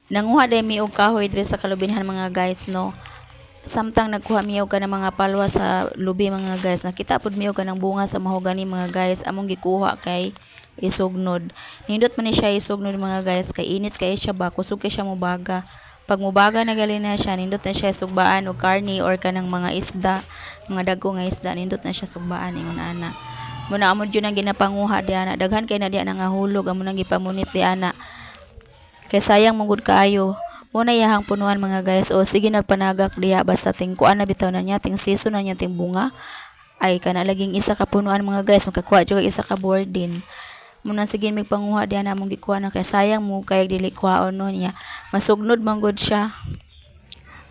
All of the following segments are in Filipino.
Nanguha day mi og kahoy diri sa kalubinhan mga guys no. Samtang nagkuha mi og kanang mga palwa sa lubi mga guys. Nakita pud mi og kanang bunga sa mahogani mga guys. Among gikuha kay isugnod. Nindot man ni siya isugnod mga guys kay init kay siya ba kusog kay siya mobaga. Pag mobaga na gali na siya, nindot na siya sugbaan og karni or kanang mga isda, mga dagko nga isda, nindot na siya sugbaan ingon ana. Muna amon jud ang ginapanguha di ana. Daghan kay na di ana nga hulog amon nang gipamunit di ana. Kay sayang mong kaayo. Muna iyahang punuan mga guys. O sige nagpanagak diha basta ting kuan na bitaw na niya ting season na niya ting bunga. Ay kana laging isa ka punuan mga guys. Makakuha jud isa ka board din. Muna sige magpanguha diha na mong gikuha na kay sayang mo kay dili kuhaon no niya. Masugnod man gud siya.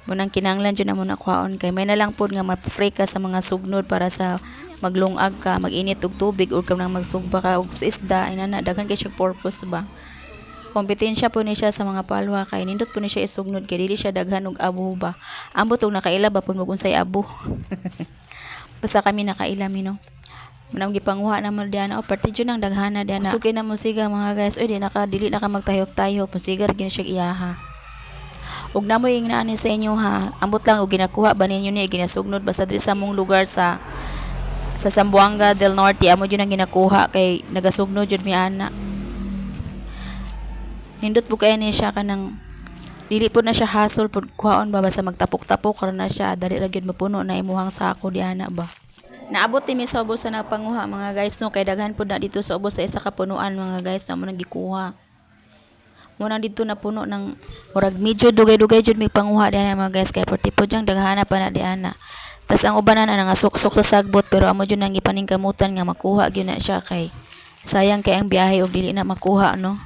Munang kinanglan jud na muna kuhaon kay may na lang pod nga ma-free ka sa mga sugnod para sa maglungag ka, mag-init og tubig or kang magsugba ka og isda inana daghan kay siya purpose ba. Kompetensya po ni siya sa mga palwa kay nindot po ni siya isugnod kay dili siya daghan og abo ba. Ambot og nakaila ba pud magunsay abo. Basta kami nakaila mi no. Manang gipanguha na mo diyan o parte jud nang daghana diyan. Sugay na mo siga mga guys. Oy dili na ka magtayop-tayop. Musigar gina siya iyaha. Ug namoy ing naani sa inyo ha. Ambot lang og ginakuha ba ninyo ni ginasugnod basta diri sa mong lugar sa Zamboanga del Norte amo jud ang ginakuha kay nagasugnod jud mi ana. Nindot po kaya niya siya kanang dili po na siya hasol pud kuhaon ba basta magtapok-tapok karon na siya dali ra gyud mapuno na imuhang sako di ana ba. Naabot mi sa ubos sa nagpanguha mga guys no kay daghan pud na dito sa ubos sa isa ka punuan mga guys na mo nang gikuha. Muna dito na puno ng murag medyo dugay-dugay jud mi panguha di ana mga guys kay perti pud jang daghana pa na di ana. Tas ang uban na nga suksok sa sagbot pero amo jud nang gipaningkamutan nga makuha gyud na siya kay sayang kay ang biyahe og dili na makuha no.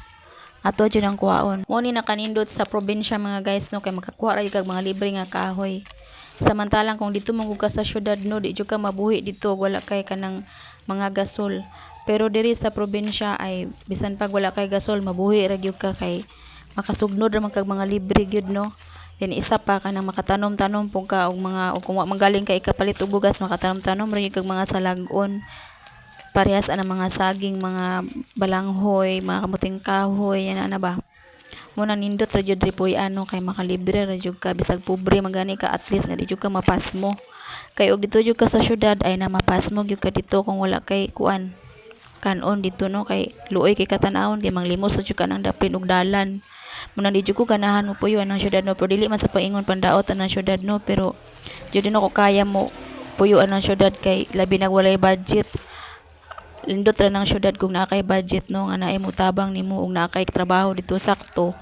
Ato jud ang kuhaon. Mo ni nakanindot sa probinsya mga guys no kay makakuha ra kag mga libre nga kahoy. Samantalang kung dito mong ka sa syudad no di jud ka mabuhi dito wala kay kanang mga gasol. Pero diri sa probinsya ay bisan pag wala kay gasol mabuhi ra gyud ka kay makasugnod ra man kag mga libre gyud no. Then isa pa kanang makatanom-tanom pug ka og mga og kung magaling kay ikapalit og bugas makatanom-tanom ra gyud kag mga salag-on. Parehas ang mga saging, mga balanghoy, mga kamuting kahoy, yan na ba. Muna nindot ra jud ripoy ano kay makalibre ra jud ka bisag pobre magani ka at least nga di jud ka mapasmo. Kay og dito jud ka sa syudad ay na mapasmo gyud ka dito kung wala kay kuan. Kanon dito no kay luoy kay katanawon kay manglimos sa jud ka nang daplin og dalan. Muna di jud ko ganahan mo puyo anang syudad no pero dili man sa paingon pandaot anang syudad no pero jud din ako kaya mo puyo anang syudad kay labi nag walay budget. Lindot ra ng syudad kung naa kay budget no nga naay mo tabang nimo ug naa kay trabaho dito sakto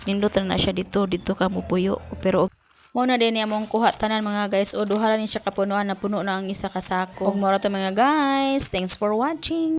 nindot ra na siya dito ka mo puyo pero mo na din among kuha tanan mga guys o duha ra ni siya kapunuan na puno na ang isa ka sako ug mo ra to mga guys thanks for watching.